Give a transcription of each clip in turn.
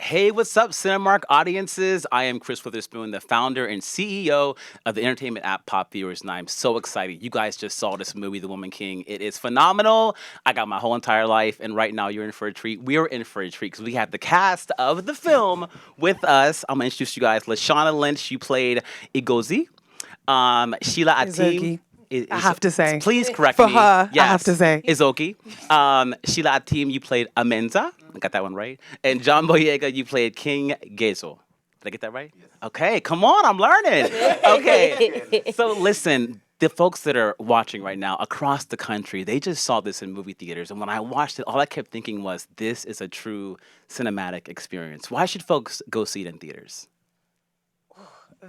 Hey, what's up, Cinemark audiences? I am Chris Witherspoon, the founder and CEO of the entertainment app PopViewers, and I'm so excited. You guys just saw this movie, The Woman King. It is phenomenal. I got my whole entire life, and right now you're in for a treat. We are in for a treat because we have the cast of the film with us. I'm going to introduce you guys. Lashana Lynch, you played Igozi. Sheila Atim. I have to say. Please correct For me. her, Yes. I have to say. Izoki. Sheila Atim, you played Amenza. I got that one right. And John Boyega, you played King Gezo. Did I get that right? Yes. Okay, come on, I'm learning. Okay. So listen, the folks that are watching right now across the country, they just saw this in movie theaters. And when I watched it, all I kept thinking was, this is a true cinematic experience. Why should folks go see it in theaters?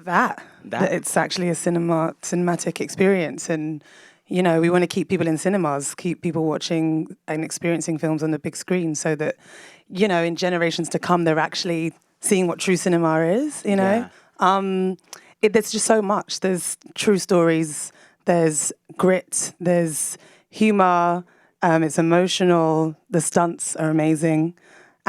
That it's actually a cinematic experience, and we want to keep people in cinemas, keep people watching and experiencing films on the big screen, so that in generations to come they're actually seeing what true cinema is. There's just so much. There's true stories. There's grit. There's humor. It's emotional. The stunts are amazing.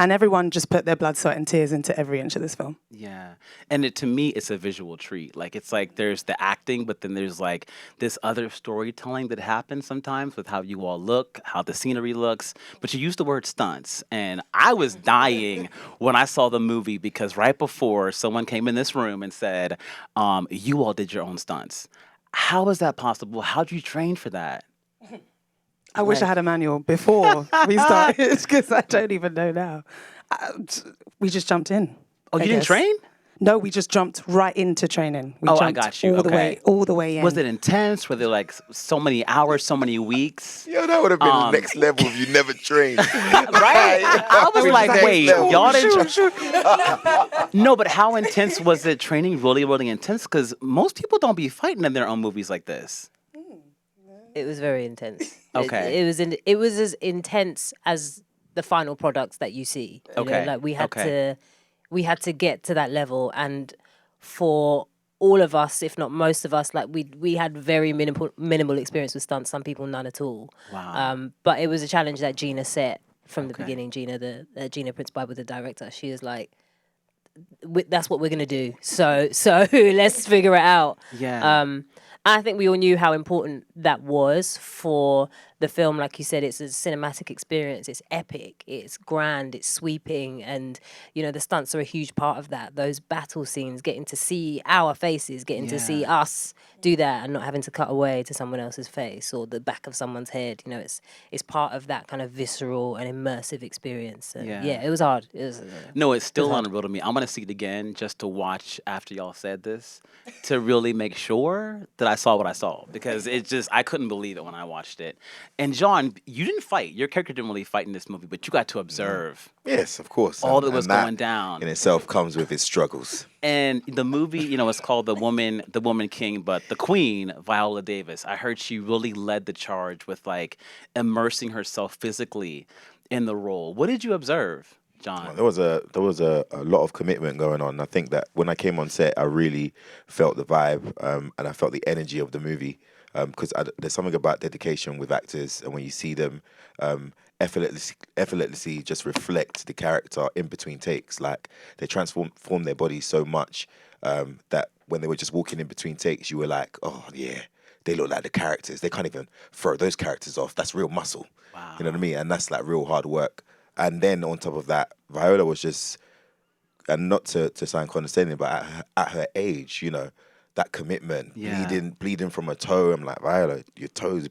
And everyone just put their blood, sweat, and tears into every inch of this film. Yeah. And to me, it's a visual treat. It's like there's the acting, but then there's like this other storytelling that happens sometimes with how you all look, how the scenery looks. But you use the word stunts. And I was dying when I saw the movie because right before someone came in this room and said, you all did your own stunts. How is that possible? How did you train for that? I wish I had a manual before we started because I don't even know now. We just jumped in. Oh, you didn't train? No, we just jumped right into training. We I jumped got you. all the way in. Was it intense? Were there like so many hours, so many weeks? Yo, that would have been the next level if you never trained. Right? I was like, wait, y'all didn't. No, but how intense was it training? Really, really intense? Because most people don't be fighting in their own movies like this. It was very intense. Okay. It was as intense as the final products that you see. Okay. Like we had to get to that level, and for all of us, if not most of us, like we had very minimal experience with stunts. Some people none at all. Wow. But it was a challenge that Gina set from the beginning. Gina Prince Bible, the director, she was like, "That's what we're gonna do. So let's figure it out." Yeah. I think we all knew how important that was for the film. Like you said, it's a cinematic experience. It's epic. It's grand. It's sweeping. And, the stunts are a huge part of that. Those battle scenes, getting to see our faces, getting to see us do that and not having to cut away to someone else's face or the back of someone's head. It's part of that kind of visceral and immersive experience. And it was hard. No, it's still unreal to me. I'm going to see it again just to watch after y'all said this to really make sure that I saw what I saw, because I couldn't believe it when I watched it. And John, you didn't fight. Your character didn't really fight in this movie, but you got to observe. Yes, of course. All that was going down. In itself comes with its struggles. And the movie, it's called The Woman King, but the Queen, Viola Davis, I heard she really led the charge with immersing herself physically in the role. What did you observe, John? There was a lot of commitment going on. I think that when I came on set, I really felt the vibe and I felt the energy of the movie, because there's something about dedication with actors, and when you see them effortlessly just reflect the character in between takes, like they transform their bodies so much that when they were just walking in between takes, you were like, oh yeah, they look like the characters. They can't even throw those characters off. That's real muscle. Wow. You know what I mean? And that's like real hard work. And then on top of that, Viola was just, and not to sound condescending, but at her age, that commitment, bleeding from her toe. I'm like, Viola, your toes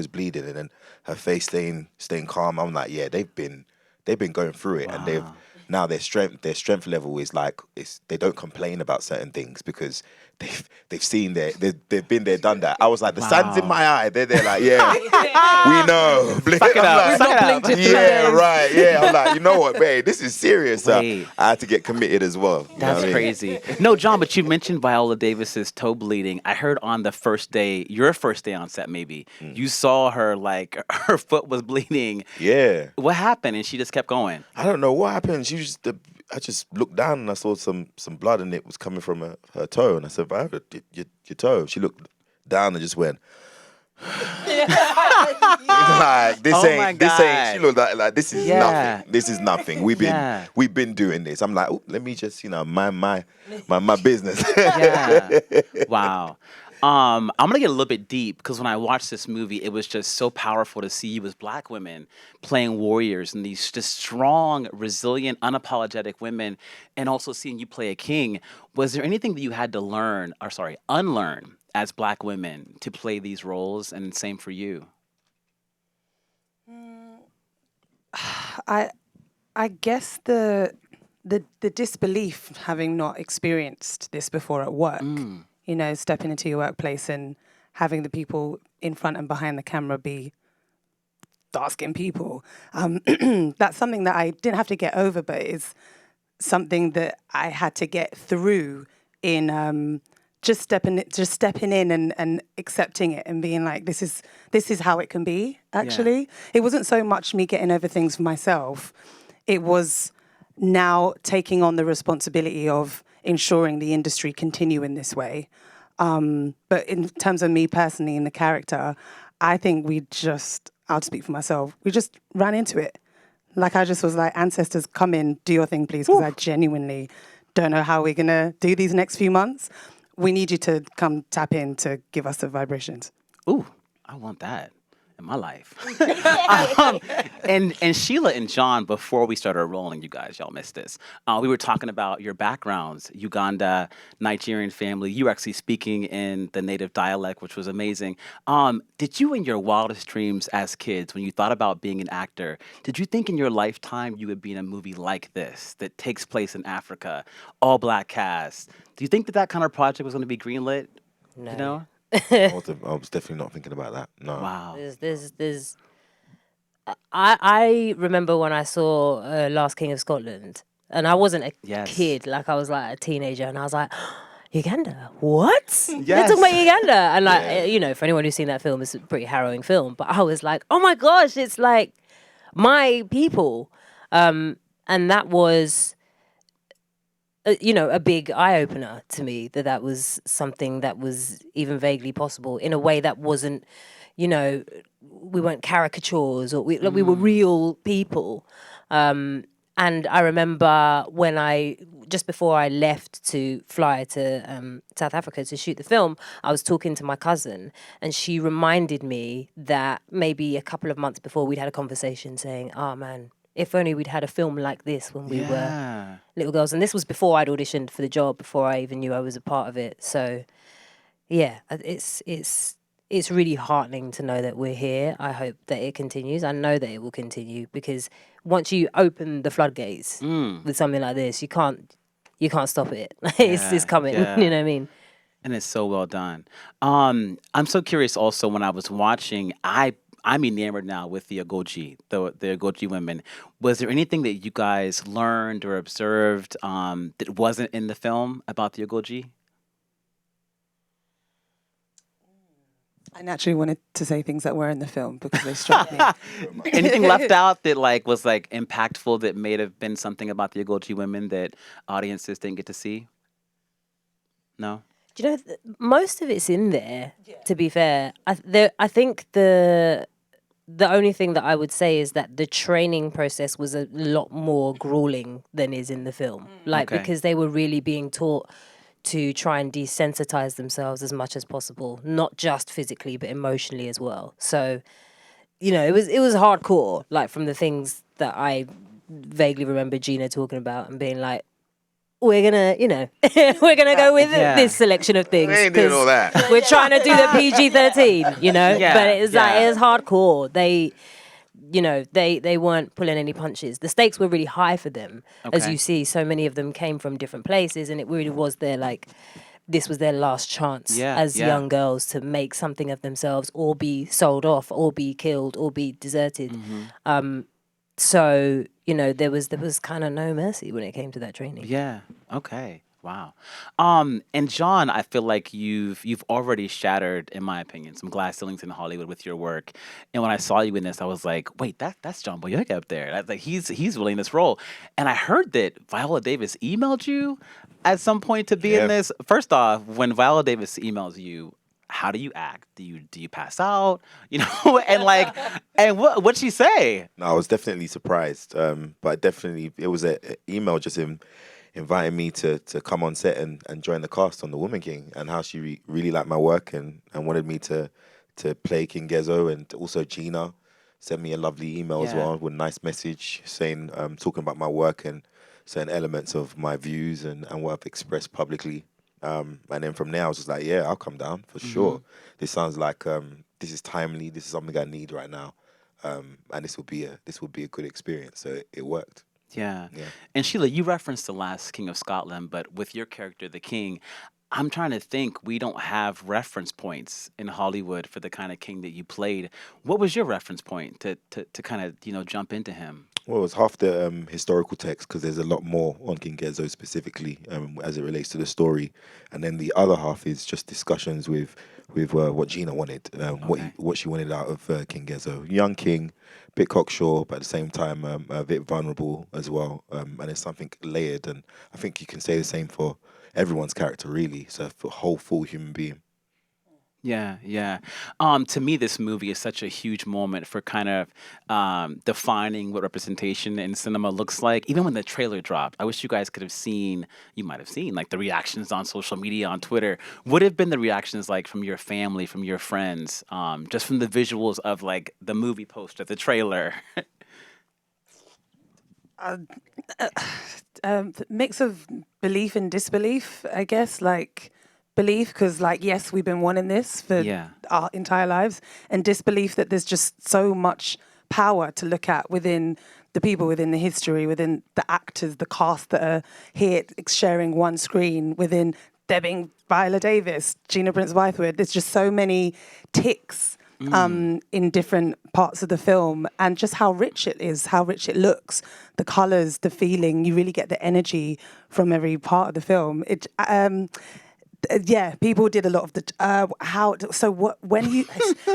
bleeding, and then her face staying calm. I'm like, yeah, they've been going through it, and now their strength level is like, they don't complain about certain things because they've seen they've been there, done that. I was like, the sun's in my eye. They're like, yeah, we know. Suck it up. Yeah, right. Yeah, I'm like, you know what, babe, this is serious. I had to get committed as well. That's crazy. No, John, but you mentioned Viola Davis's toe bleeding. I heard on the first day, your first day on set, maybe you saw her her foot was bleeding. Yeah. What happened? And she just kept going. I don't know what happened. I just looked down and I saw some blood, and it was coming from her toe. And I said, Viola, your toe. She looked down and just went, Like this Oh my ain't this God. ain't. She looked like this is Yeah. nothing. This is nothing. We've been doing this. I'm like, oh, let me just mind my business. Yeah. Wow. I'm gonna get a little bit deep because when I watched this movie, it was just so powerful to see you as Black women playing warriors and these just strong, resilient, unapologetic women, and also seeing you play a king. Was there anything that you had to unlearn as Black women to play these roles? And same for you. I guess the disbelief, having not experienced this before at work, you know, stepping into your workplace and having the people in front and behind the camera be dark-skinned people. That's something that I didn't have to get over, but it's something that I had to get through in just stepping in and accepting it and being like, this is how it can be, actually. It wasn't so much me getting over things for myself. It was now taking on the responsibility of ensuring the industry continue in this way. But in terms of me personally and the character, I think I'll speak for myself, we just ran into it. Like I just was like, ancestors, come in, do your thing, please, because I genuinely don't know how we're going to do these next few months. We need you to come tap in to give us the vibrations. Ooh, I want that in my life. And Sheila and John, before we started rolling, you guys, y'all missed this. We were talking about your backgrounds, Uganda, Nigerian family. You were actually speaking in the native dialect, which was amazing. Did you, in your wildest dreams as kids, when you thought about being an actor, did you think in your lifetime you would be in a movie like this that takes place in Africa, all Black cast? Do you think that kind of project was going to be greenlit? No. You know? I was definitely not thinking about that. No. Wow. I remember when I saw Last King of Scotland, and I wasn't a Yes. kid, like I was like a teenager, and I was like, Uganda? What? They're Yes. talking about Uganda. And like, you know, for anyone who's seen that film, it's a pretty harrowing film, but I was like, oh my gosh, it's like my people. And that was, you know, a big eye-opener to me, that was something that was even vaguely possible in a way that wasn't, you know, we weren't caricatures, or we were real people. And I remember just before I left to fly to South Africa to shoot the film, I was talking to my cousin, and she reminded me that maybe a couple of months before we'd had a conversation saying, oh man, if only we'd had a film like this when we were little girls. And this was before I'd auditioned for the job, before I even knew I was a part of it. So yeah, it's really heartening to know that we're here. I hope that it continues. I know that it will continue, because once you open the floodgates with something like this, you can't stop it. It's coming. Yeah. You know what I mean? And it's so well done. I'm so curious also, when I was watching, I'm enamored now with the Ogoji, the Ogoji women. Was there anything that you guys learned or observed that wasn't in the film about the Ogoji? I naturally wanted to say things that were in the film because they struck me. Anything left out that was impactful, that may have been something about the Ogoji women that audiences didn't get to see? No? Do you know, most of it's in there, to be fair. I think the only thing that I would say is that the training process was a lot more grueling than is in the film. Because they were really being taught to try and desensitize themselves as much as possible, not just physically, but emotionally as well. So, you know, it was hardcore, like from the things that I vaguely remember Gina talking about and being like, we're gonna, you know, we're gonna go with this selection of things. We ain't doing all that. We're trying to do the PG-13, you know. Yeah, but it's like, yeah. it was hardcore. They, you know, they weren't pulling any punches. The stakes were really high for them, as Okay. you see. So many of them came from different places, and it really was this was their last chance as young girls to make something of themselves, or be sold off, or be killed, or be deserted. So, you know, there was kind of no mercy when it came to that training. Yeah. Okay. Wow. And John, I feel like you've already shattered, in my opinion, some glass ceilings in Hollywood with your work. And when I saw you in this, I was like, wait, that's John Boyega up there. That's like he's willing this role. And I heard that Viola Davis emailed you at some point to be in this. First off, when Viola Davis emails you, how do you act? Do you pass out? You know, and like, and what'd she say? No, I was definitely surprised. But definitely it was an email just inviting me to come on set and join the cast on The Woman King, and how she really liked my work and wanted me to play King Gezo. And also Gina sent me a lovely email as well with a nice message saying, talking about my work and certain elements of my views and what I've expressed publicly. And then from there I was just like, yeah, I'll come down for sure. This sounds like this is timely. This is something I need right now. And this will be a good experience. So it worked. Yeah. And Sheila, you referenced The Last King of Scotland, but with your character, the king, I'm trying to think, we don't have reference points in Hollywood for the kind of king that you played. What was your reference point to kind of, you know, jump into him? Well, it was half the historical text, because there's a lot more on King Gezo specifically as it relates to the story, and then the other half is just discussions with what Gina wanted, what she wanted out of King Gezo. Young king, bit cocksure, but at the same time a bit vulnerable as well, and it's something layered, and I think you can say the same for everyone's character, really. So for a whole full human being. Yeah. To me, this movie is such a huge moment for kind of defining what representation in cinema looks like. Even when the trailer dropped, I wish you guys could have seen, you might have seen, like the reactions on social media, on Twitter. What have been the reactions like from your family, from your friends, just from the visuals of like the movie poster, the trailer? Mix of belief and disbelief, I guess. Like, belief because, like, yes, we've been wanting this for our entire lives, and disbelief that there's just so much power to look at within the people, within the history, within the actors, the cast that are here sharing one screen, within there being Viola Davis, Gina Prince-Bythewood. There's just so many ticks in different parts of the film, and just how rich it is, how rich it looks, the colours, the feeling. You really get the energy from every part of the film. People did a lot of the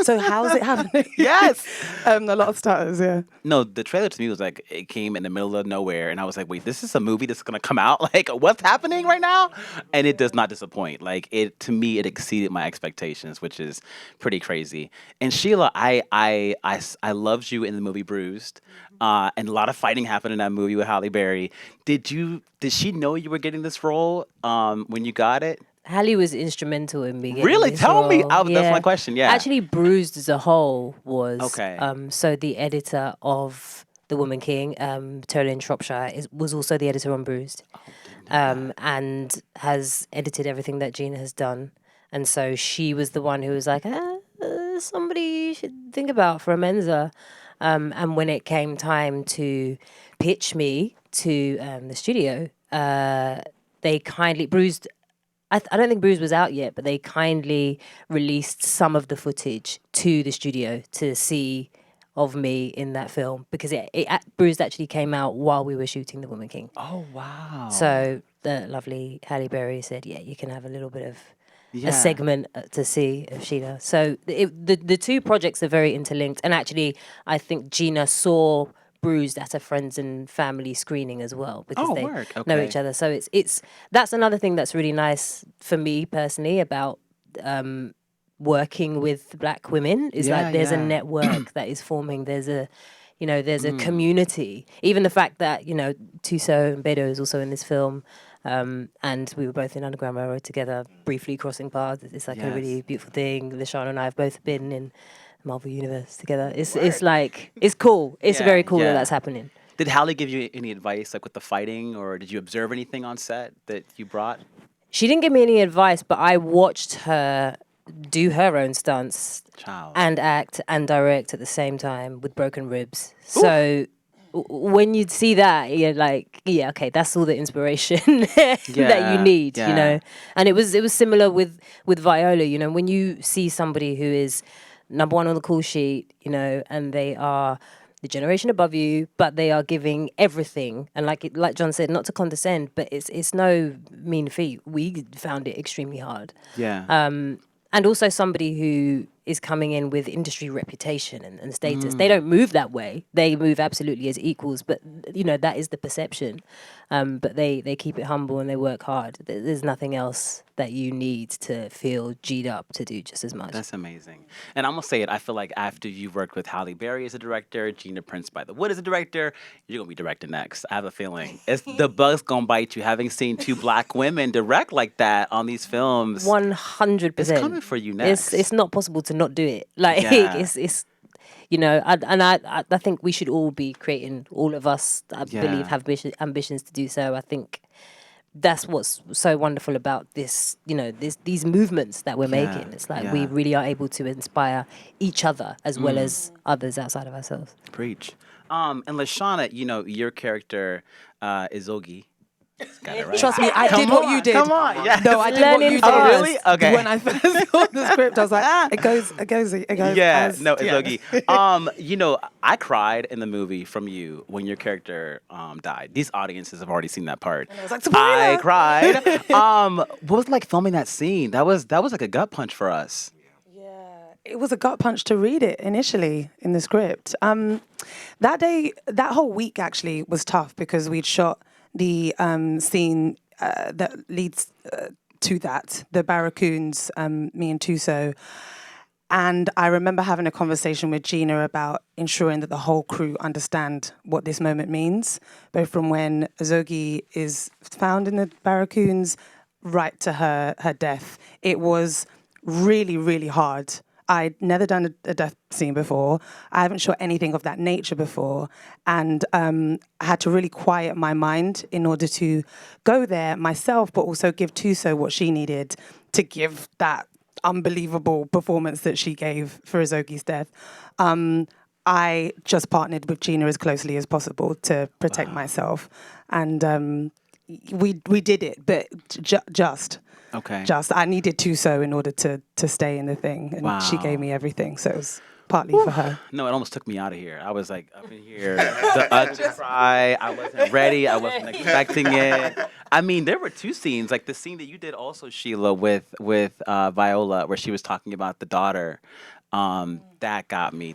so how's it happening? Yes. A lot of stutters. Yeah. No, the trailer to me was like, it came in the middle of nowhere, and I was like, wait, this is a movie that's gonna come out? Like, what's happening right now? And it does not disappoint. Like, to me, it exceeded my expectations, which is pretty crazy. And Sheila, I loved you in the movie Bruised, and a lot of fighting happened in that movie with Halle Berry. Did she know you were getting this role when you got it? Halle was instrumental in me getting Really? this Tell me. role. That's my question. Yeah. Actually, Bruised as a whole was okay. So the editor of The Woman King, Terlyn Shropshire, was also the editor on Bruised, and has edited everything that Gina has done. And so she was the one who was like, somebody you should think about for a Mensa. And when it came time to pitch me to the studio, they kindly Bruised. I don't think Bruised was out yet, but they kindly released some of the footage to the studio to see of me in that film, because Bruised actually came out while we were shooting The Woman King. Oh, wow. So the lovely Halle Berry said, yeah, you can have a little bit of a segment to see of Sheila. So the two projects are very interlinked. And actually, I think Gina saw Bruised at a friends and family screening as well, because they know each other. So that's another thing that's really nice for me personally about working with Black women is there's a network that is forming. There's a community. Even the fact that Tuso and Beto is also in this film, and we were both in Underground Railroad together, briefly crossing paths. It's like a really beautiful thing. Lashana and I have both been in Marvel Universe together. It's like, it's cool. It's very cool that that's happening. Did Halle give you any advice, like with the fighting, or did you observe anything on set that you brought? She didn't give me any advice, but I watched her do her own stunts and act and direct at the same time with broken ribs. Oof. So when you see that, you're like, okay, that's all the inspiration that you need, And it was similar with Viola, when you see somebody who is number one on the call sheet, and they are the generation above you, but they are giving everything. And like John said, not to condescend, but it's no mean feat. We found it extremely hard. Yeah. And also somebody who is coming in with industry reputation and status. They don't move that way. They move absolutely as equals, but that is the perception. But they keep it humble and they work hard. There's nothing else that you need to feel G'd up to do just as much. That's amazing. And I'm gonna say it, I feel like after you've worked with Halle Berry as a director, Gina Prince by the Wood as a director, you're gonna be directing next. I have a feeling. It's the bug's gonna bite you, having seen two black women direct like that on these films. 100%. It's coming for you next. It's not possible to not do it. Like it's I think we should all be creating. All of us, I believe, have ambitions to do so. I think that's what's so wonderful about this. These movements that we're making. It's like we really are able to inspire each other as well as others outside of ourselves. Preach. And Lashana, your character is Ogi. Got it right. Trust me, I did what you did. Come on, yeah. No, I did what you did. Oh, really? Okay. When I first saw the script, I was like, it goes. Yeah, as, no, it's Ogi. I cried in the movie from you when your character died. These audiences have already seen that part. And I was like, I cried. What was it like filming that scene? That was like a gut punch for us. It was a gut punch to read it initially in the script. That day, that whole week actually was tough because we'd shot the scene that leads to that, the Barracoons, me and Tuso. And I remember having a conversation with Gina about ensuring that the whole crew understand what this moment means, both from when Azogi is found in the Barracoons right to her death. It was really, really hard. I'd never done a death scene before. I haven't shot anything of that nature before. And I had to really quiet my mind in order to go there myself, but also give Tuso what she needed to give that unbelievable performance that she gave for Azogi's death. I just partnered with Gina as closely as possible to protect myself. And we did it, but just. Okay. I needed Tuso in order to stay in the thing, and she gave me everything, so it was partly for her. No, it almost took me out of here. I was like up in here, to cry. I wasn't ready. I wasn't expecting it. I mean, there were two scenes, like the scene that you did also, Sheila, with Viola, where she was talking about the daughter. That got me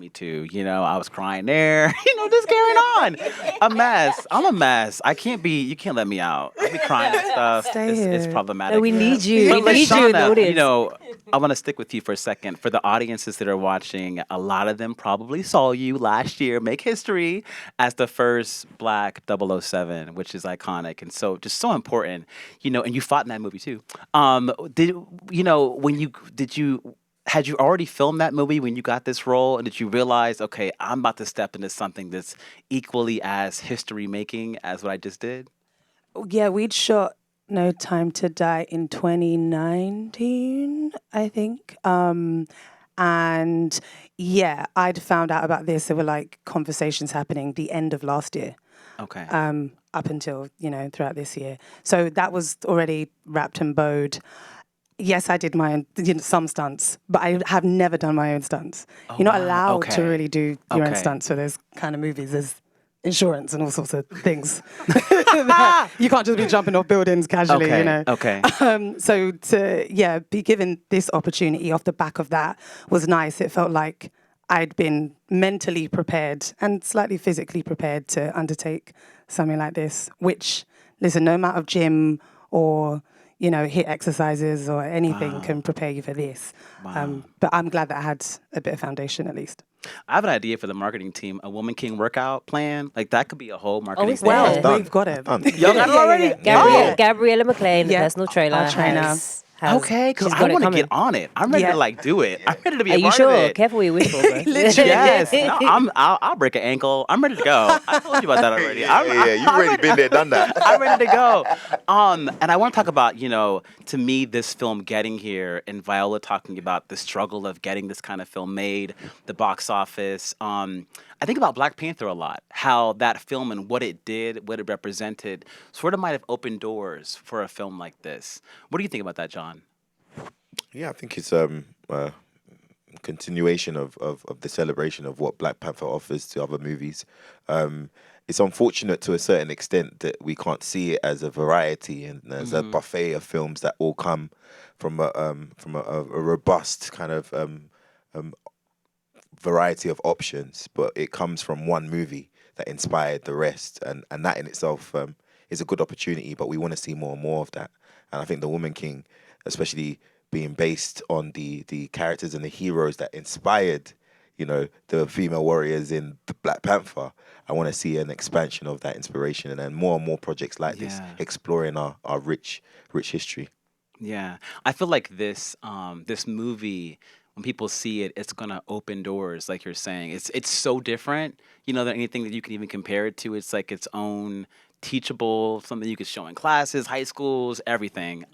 too. I was crying there. Just carrying on. A mess. I'm a mess. You can't let me out. I'll be crying and stuff. It's problematic. No, we need you. But We need you in the Lashana, audience. I want to stick with you for a second. For the audiences that are watching, a lot of them probably saw you last year make history as the first Black 007, which is iconic and so just so important. And you fought in that movie too. Had you already filmed that movie when you got this role, and did you realize, okay, I'm about to step into something that's equally as history-making as what I just did? Yeah, we'd shot No Time to Die in 2019, I think. And yeah, I'd found out about this. There were conversations happening the end of last year. Okay. Up until, throughout this year. So that was already wrapped and bowed. Yes, I did my own, some stunts, but I have never done my own stunts. You're not allowed to really do your own stunts for those kind of movies. There's insurance and all sorts of things. You can't just be jumping off buildings casually, Okay. So to, be given this opportunity off the back of that was nice. It felt like I'd been mentally prepared and slightly physically prepared to undertake something like this, which, listen, no amount of gym or HIIT exercises or anything can prepare you for this. But I'm glad that I had a bit of foundation at least. I have an idea for the marketing team, a Woman King workout plan. That could be a whole marketing it's well, plan. We've got it. Y'all got it already? Gabriella McLean, the personal trainer. Our trainer. Okay, because I want to get on it. I'm ready to do it. I'm ready to be a part Are of you it. sure? Careful what you wish for, bro. Literally. Yes. No, I'll break an ankle. I'm ready to go. I told you about that already. You've already been there, done that. I'm ready to go. And I want to talk about, to me, this film getting here and Viola talking about the struggle of getting this kind of film made, the box office. I think about Black Panther a lot, how that film and what it did, what it represented, sort of might have opened doors for a film like this. What do you think about that, John? Yeah, I think it's a continuation of the celebration of what Black Panther offers to other movies. It's unfortunate to a certain extent that we can't see it as a variety and as a buffet of films that all come from a robust kind of variety of options, but it comes from one movie that inspired the rest, and that in itself is a good opportunity. But we want to see more and more of that. And I think The Woman King, especially being based on the characters and the heroes that inspired, the female warriors in Black Panther, I want to see an expansion of that inspiration, and then more and more projects like this exploring our rich history. Yeah, I feel like this movie, when people see it, it's gonna open doors, like you're saying. It's so different, than anything that you can even compare it to. It's like its own teachable, something you could show in classes, high schools, everything.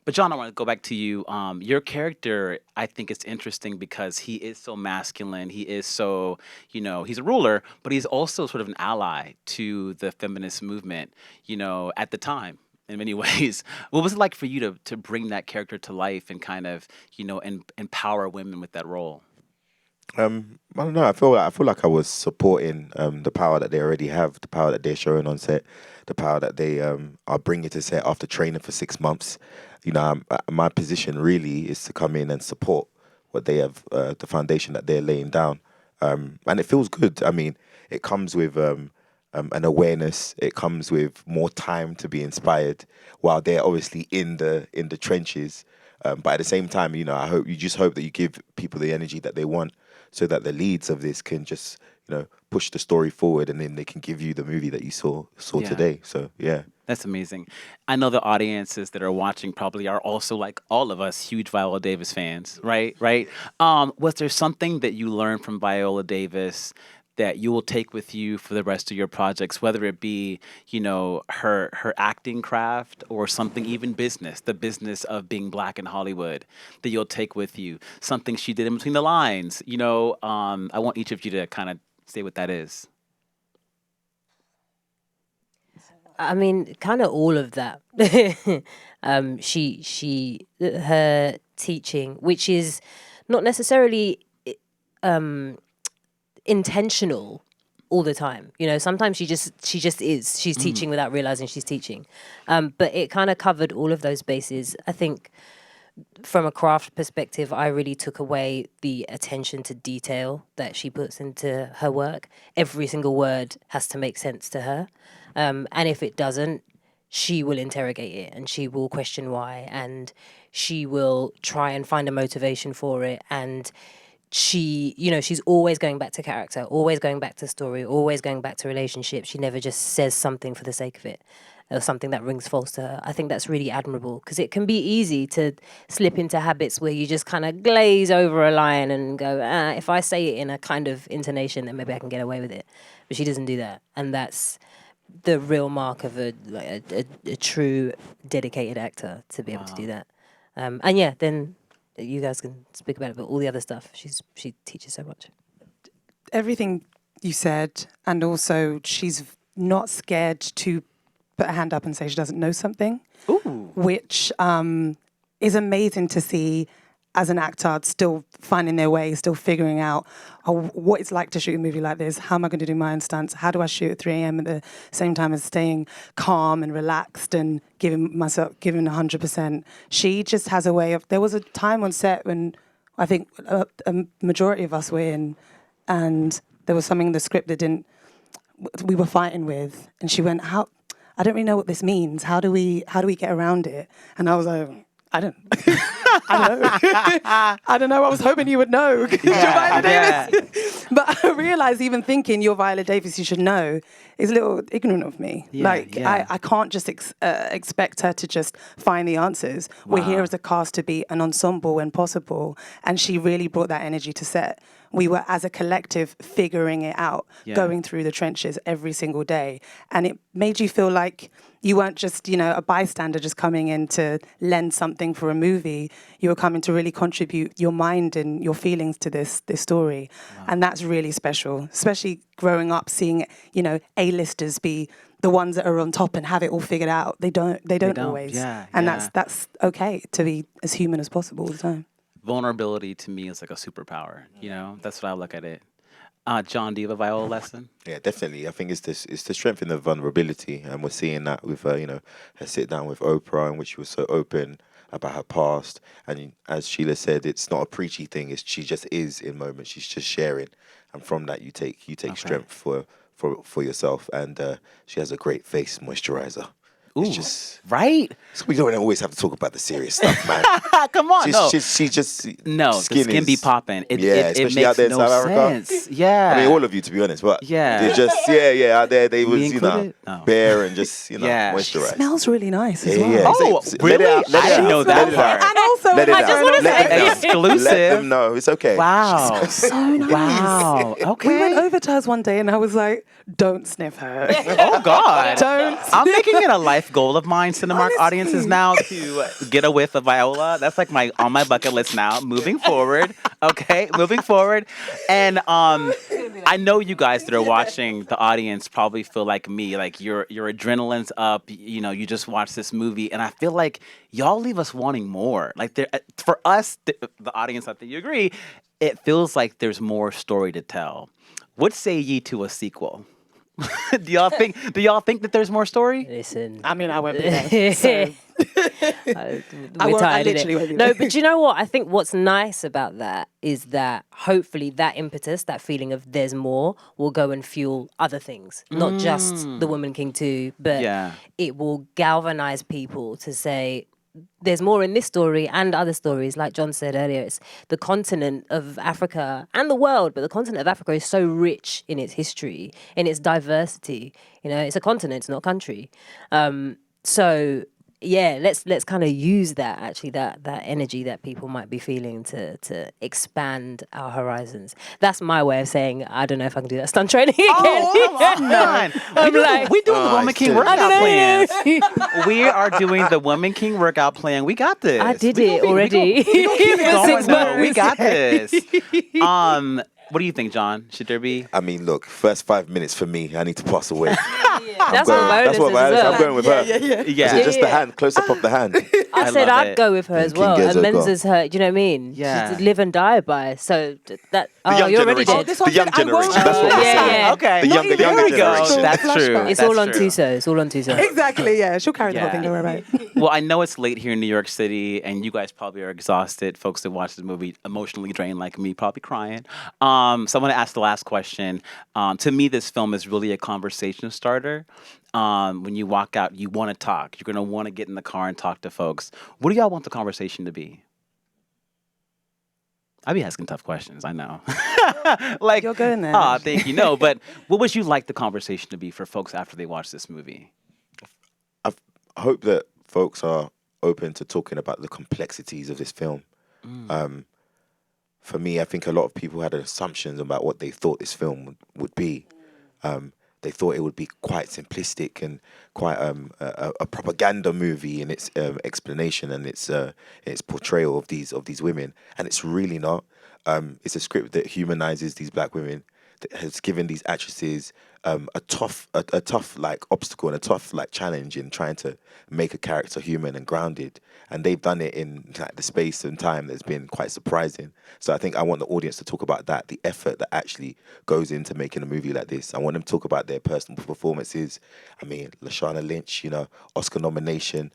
But John, I want to go back to you. Your character, I think it's interesting because he is so masculine. He is so, he's a ruler, but he's also sort of an ally to the feminist movement, at the time. In many ways, what was it like for you to bring that character to life and kind of empower women with that role? I don't know. I feel like I was supporting the power that they already have, the power that they're showing on set, the power that they are bringing to set after training for 6 months. My position really is to come in and support what they have, the foundation that they're laying down, and it feels good. I mean, it comes with an awareness. It comes with more time to be inspired while they're obviously in the trenches. But at the same time, you just hope that you give people the energy that they want, so that the leads of this can just, push the story forward, and then they can give you the movie that you saw today. So yeah. That's amazing. I know the audiences that are watching probably are also, like all of us, huge Viola Davis fans, right? Right. Was there something that you learned from Viola Davis that you will take with you for the rest of your projects, whether it be, her acting craft or something, even the business of being Black in Hollywood, that you'll take with you, something she did in between the lines, I want each of you to kind of say what that is. I mean, kind of all of that. Her teaching, which is not necessarily intentional all the time. Sometimes she just is. She's teaching without realizing she's teaching. But it kind of covered all of those bases. I think from a craft perspective, I really took away the attention to detail that she puts into her work. Every single word has to make sense to her. And if it doesn't, she will interrogate it and she will question why, and she will try and find a motivation for it. And she's always going back to character, always going back to story, always going back to relationship. She never just says something for the sake of it, or something that rings false to her. I think that's really admirable, because it can be easy to slip into habits where you just kind of glaze over a line and go, if I say it in a kind of intonation, then maybe I can get away with it. But she doesn't do that. And that's the real mark of a true dedicated actor, to be able to do that. And yeah, then you guys can speak about it, but all the other stuff, she teaches so much. Everything you said, and also she's not scared to put a hand up and say she doesn't know something. Ooh. Which is amazing to see as an actor, still finding their way, still figuring out what it's like to shoot a movie like this. How am I going to do my own stunts? How do I shoot at 3 a.m. at the same time as staying calm and relaxed and giving 100%? She just has a way of... There was a time on set when I think a majority of us were in, and there was something in the script that we were fighting with, and she went, I don't really know what this means. How do we get around it? And I was like, I don't know. I don't know. I was hoping you would know. You're Viola Davis. But I realized, even thinking you're Viola Davis, you should know, is a little ignorant of me. I can't just expect her to just find the answers. Wow. We're here as a cast to be an ensemble when possible. And she really brought that energy to set. We were, as a collective, figuring it out, going through the trenches every single day. And it made you feel like you weren't just, a bystander just coming in to lend something for a movie. You were coming to really contribute your mind and your feelings to this story. Wow. And that's really special, especially growing up, seeing, A-listers be the ones that are on top and have it all figured out. They don't always. And that's okay, to be as human as possible all the time. Vulnerability to me is like a superpower. That's what I look at it. John, do you have a Viola lesson? Yeah, definitely. I think it's the strength in the vulnerability, and we're seeing that with her sit down with Oprah, in which she was so open about her past. And as Sheila said, it's not a preachy thing. She just is in moments. She's just sharing, and from that you take strength for yourself. And she has a great face moisturizer. Ooh, it's just right. So we don't always have to talk about the serious stuff, man. Come on, she's just the skin be popping. It especially makes out there in no South Africa. sense. Yeah, I mean all of you, to be honest, but yeah, they just out there they was bare and just moisturized. It smells really nice as well. Yeah. Oh, really? I didn't know that part. And also, let it I just want to say exclusive. Let them know it's okay. Wow, so nice. Wow. Okay. We went over to hers one day, and I was like, "Don't sniff her." Oh God! Don't. I'm making it a life goal of mine, Cinemark Honestly. audiences now, to get a whiff of Viola. That's like on my bucket list now. Moving forward, okay, moving forward, and I know you guys that are watching, the audience probably feel like me, like your adrenaline's up. You just watched this movie, and I feel like y'all leave us wanting more. Like for us, the audience, I think you agree, it feels like there's more story to tell. What say ye to a sequel? Do y'all think that there's more story? Listen, I mean, I won't be there. So. We're tired, literally innit? won't be there. No, but you know what? I think what's nice about that is that hopefully that impetus, that feeling of there's more, will go and fuel other things, not just The Woman King 2, but it will galvanize people to say, there's more in this story and other stories. Like John said earlier, it's the continent of Africa and the world, but the continent of Africa is so rich in its history, in its diversity. It's a continent, it's not a country. So yeah, let's kind of use that, actually, that energy that people might be feeling to expand our horizons. That's my way of saying, I don't know if I can do that stunt training again. Oh, come on. We doing the Woman King workout plan. We are doing the Woman King workout plan. We got this. I did it already. We gonna keep it going. 6 months. We got this. What do you think, John? Should there be? I mean, look, first 5 minutes for me, I need to pass away. That's what I'm going with her. Yeah. Is it just the hand, close up of the hand? I said love I'd it. go with her as King well. Gezo And Menza's her, do you know what I mean? Yeah. She's live and die by. So that, young you're already generation. dead. this The one young said, I generation. won't That's what go. we're Yeah, saying. yeah. Okay. The Not younger even There we go. generation. That's true. Flashback. It's That's all on true. Tuso. It's all on Tuso. Exactly, yeah. She'll carry the whole Yeah. thing, don't worry about it. Well, I know it's late here in New York City, and you guys probably are exhausted. Folks that watch this movie, emotionally drained like me, probably crying. So I want to ask the last question. To me, this film is really a conversation starter. When you walk out, you want to talk. You're going to want to get in the car and talk to folks. What do y'all want the conversation to be? I be asking tough questions, I know. Like, You're going there. Oh, thank you. No, but what would you like the conversation to be for folks after they watch this movie? I hope that folks are open to talking about the complexities of this film. For me, I think a lot of people had assumptions about what they thought this film would be. They thought it would be quite simplistic and quite a propaganda movie in its explanation and its portrayal of these women, and it's really not. It's a script that humanizes these black women, that has given these actresses a tough like obstacle and a tough like challenge in trying to make a character human and grounded, and they've done it in like the space and time that's been quite surprising. So I think I want the audience to talk about that, the effort that actually goes into making a movie like this. I want them to talk about their personal performances. I mean, Lashana Lynch, Oscar nomination.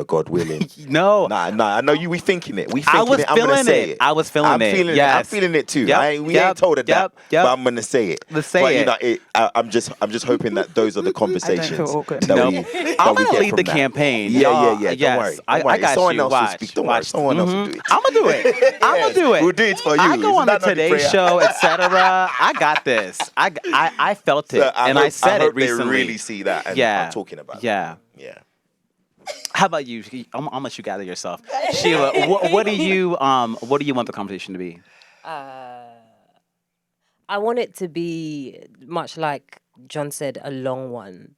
God willing. No. Nah. I know you. We thinking it. I was I'm gonna feeling say it. it. I was feeling it. Feeling Yes. it. I'm feeling it too. Yep, We ain't told her that, yep. but I'm gonna say it. Let's say but, it. I'm just hoping that those are the conversations. feel awkward. that No. we- I'm that we going to get lead from the that. campaign. Yeah. Yes. Don't worry. I got Someone you. else Watch. will speak. Don't worry. Watch. Someone else will do it. I'm going to do it. I'm going to do it. We'll do it for you. I go on Isn't the that not Today prayer? Show, etc. I got this. I felt it, So and I said I it hope recently. They really see that and are talking about it. Yeah. Yeah. How about you? I'm gonna let you gather yourself, Sheila. What do you want the conversation to be? I want it to be much like John said, a long one.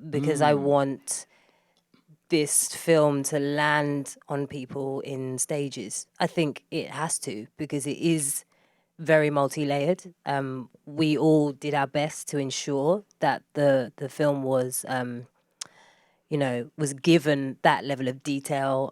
Because I want this film to land on people in stages. I think it has to, because it is very multi-layered. We all did our best to ensure that the film was was given that level of detail,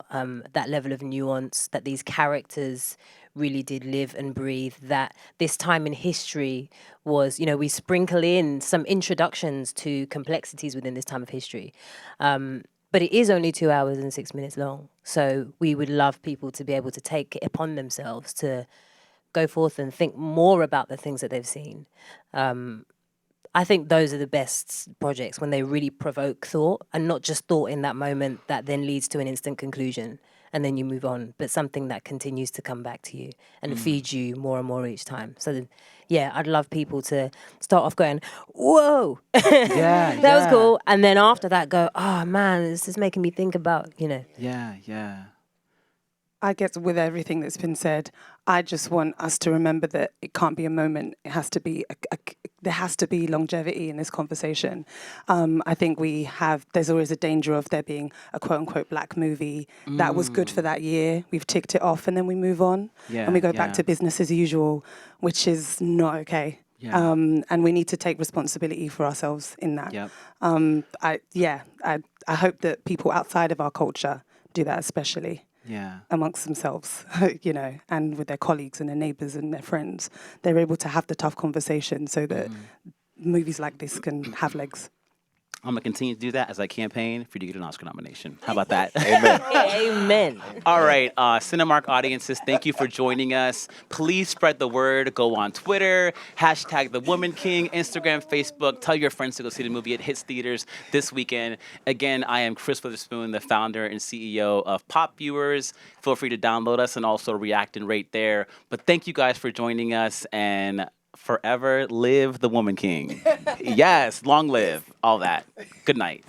that level of nuance, that these characters really did live and breathe, that this time in history was, we sprinkle in some introductions to complexities within this time of history. But it is only 2 hours and 6 minutes long. So we would love people to be able to take it upon themselves to go forth and think more about the things that they've seen. I think those are the best projects, when they really provoke thought, and not just thought in that moment that then leads to an instant conclusion and then you move on, but something that continues to come back to you and feed you more and more each time. So yeah, I'd love people to start off going, whoa, that was cool. And then after that go, oh man, this is making me think about, you know. Yeah. I guess with everything that's been said, I just want us to remember that it can't be a moment. It has to be, there has to be longevity in this conversation. I think there's always a danger of there being a quote unquote black movie that was good for that year. We've ticked it off and then we move on. And we go back to business as usual, which is not okay. And we need to take responsibility for ourselves in that. I hope that people outside of our culture do that, especially. Amongst themselves, you know, and with their colleagues and their neighbours and their friends. They're able to have the tough conversation so that movies like this can have legs. I'm going to continue to do that as I campaign for you to get an Oscar nomination. How about that? Amen. Amen. All right, Cinemark audiences, thank you for joining us. Please spread the word. Go on Twitter, hashtag The Woman King, Instagram, Facebook. Tell your friends to go see the movie. It hits theaters this weekend. Again, I am Chris Witherspoon, the founder and CEO of PopViewers. Feel free to download us and also react and rate there. But thank you guys for joining us, and forever live the Woman King. Yes, long live, all that. Good night.